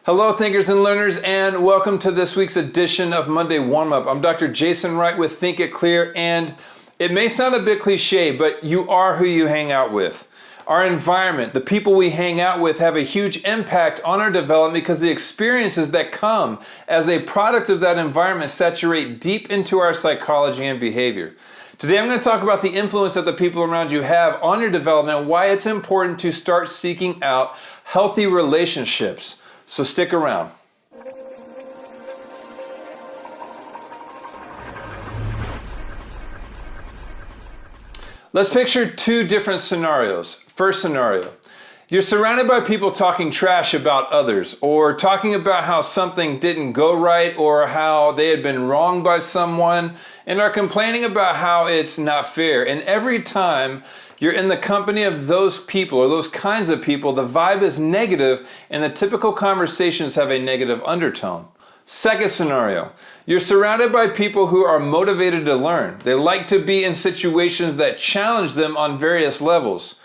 Hello, thinkers and learners, and welcome to this week's edition of Monday Warm-Up. I'm Dr. Jason Wright with Think It Clear, and it may sound a bit cliche, but you are who you hang out with. Our environment, the people we hang out with, have a huge impact on our development because the experiences that come as a product of that environment saturate deep into our psychology and behavior. Today I'm going to talk about the influence that the people around you have on your development and why it's important to start seeking out healthy relationships. So stick around. Let's picture two different scenarios. First scenario, you're surrounded by people talking trash about others, or talking about how something didn't go right, or how they had been wronged by someone, and are complaining about how it's not fair. And every time you're in the company of those people or those kinds of people, the vibe is negative and the typical conversations have a negative undertone. Second scenario, you're surrounded by people who are motivated to learn. They like to be in situations that challenge them on various levels.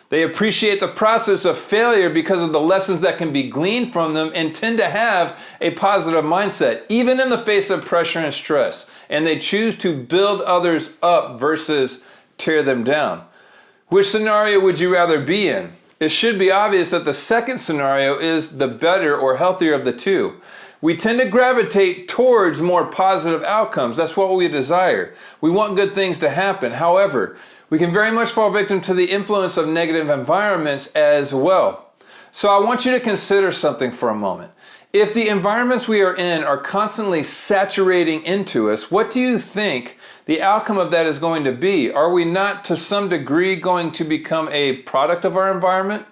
They appreciate the process of failure because of the lessons that can be gleaned from them and tend to have a positive mindset, even in the face of pressure and stress. And they choose to build others up versus tear them down. Which scenario would you rather be in? It should be obvious that the second scenario is the better or healthier of the two. We tend to gravitate towards more positive outcomes. That's what we desire. We want good things to happen. However, we can very much fall victim to the influence of negative environments as well. So I want you to consider something for a moment. If the environments we are in are constantly saturating into us, what do you think the outcome of that is going to be? Are we not to some degree going to become a product of our environment?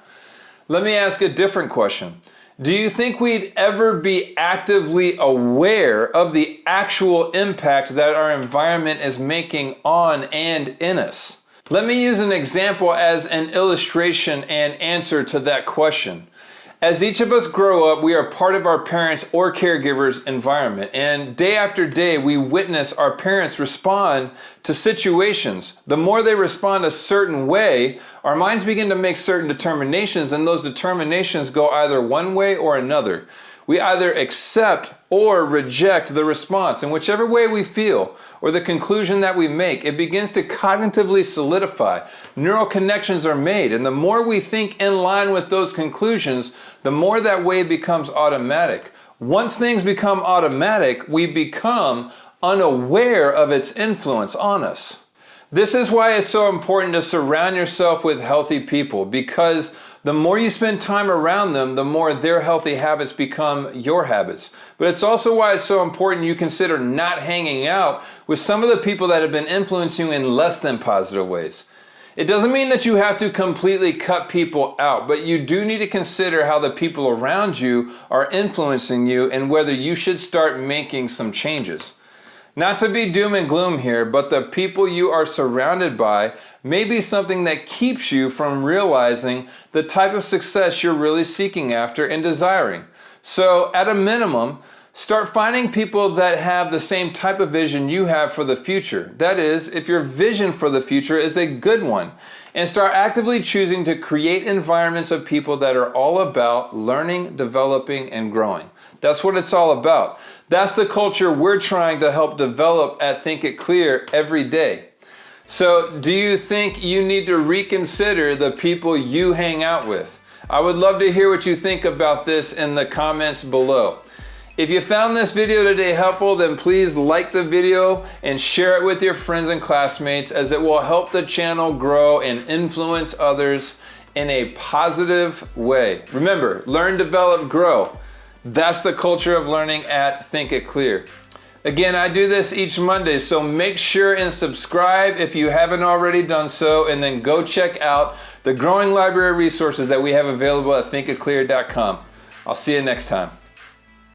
Let me ask a different question. Do you think we'd ever be actively aware of the actual impact that our environment is making on and in us? Let me use an example as an illustration and answer to that question. As each of us grow up, we are part of our parents' or caregivers' environment, and day after day we witness our parents respond to situations. The more they respond a certain way, our minds begin to make certain determinations, and those determinations go either one way or another. We either accept or reject the response, and whichever way we feel or the conclusion that we make, it begins to cognitively solidify. Neural connections are made, and the more we think in line with those conclusions, the more that way becomes automatic. Once things become automatic, we become unaware of its influence on us. This is why it's so important to surround yourself with healthy people, because the more you spend time around them, the more their healthy habits become your habits. But it's also why it's so important you consider not hanging out with some of the people that have been influencing you in less than positive ways. It doesn't mean that you have to completely cut people out, but you do need to consider how the people around you are influencing you and whether you should start making some changes. Not to be doom and gloom here, but the people you are surrounded by may be something that keeps you from realizing the type of success you're really seeking after and desiring. So at a minimum, start finding people that have the same type of vision you have for the future. That is, if your vision for the future is a good one. And start actively choosing to create environments of people that are all about learning, developing, and growing. That's what it's all about. That's the culture we're trying to help develop at Think It Clear every day. So, do you think you need to reconsider the people you hang out with? I would love to hear what you think about this in the comments below. If you found this video today helpful, then please like the video and share it with your friends and classmates, as it will help the channel grow and influence others in a positive way. Remember, learn, develop, grow. That's the culture of learning at Think It Clear. Again, I do this each Monday, so make sure and subscribe if you haven't already done so, and then go check out the growing library of resources that we have available at thinkitclear.com. I'll see you next time.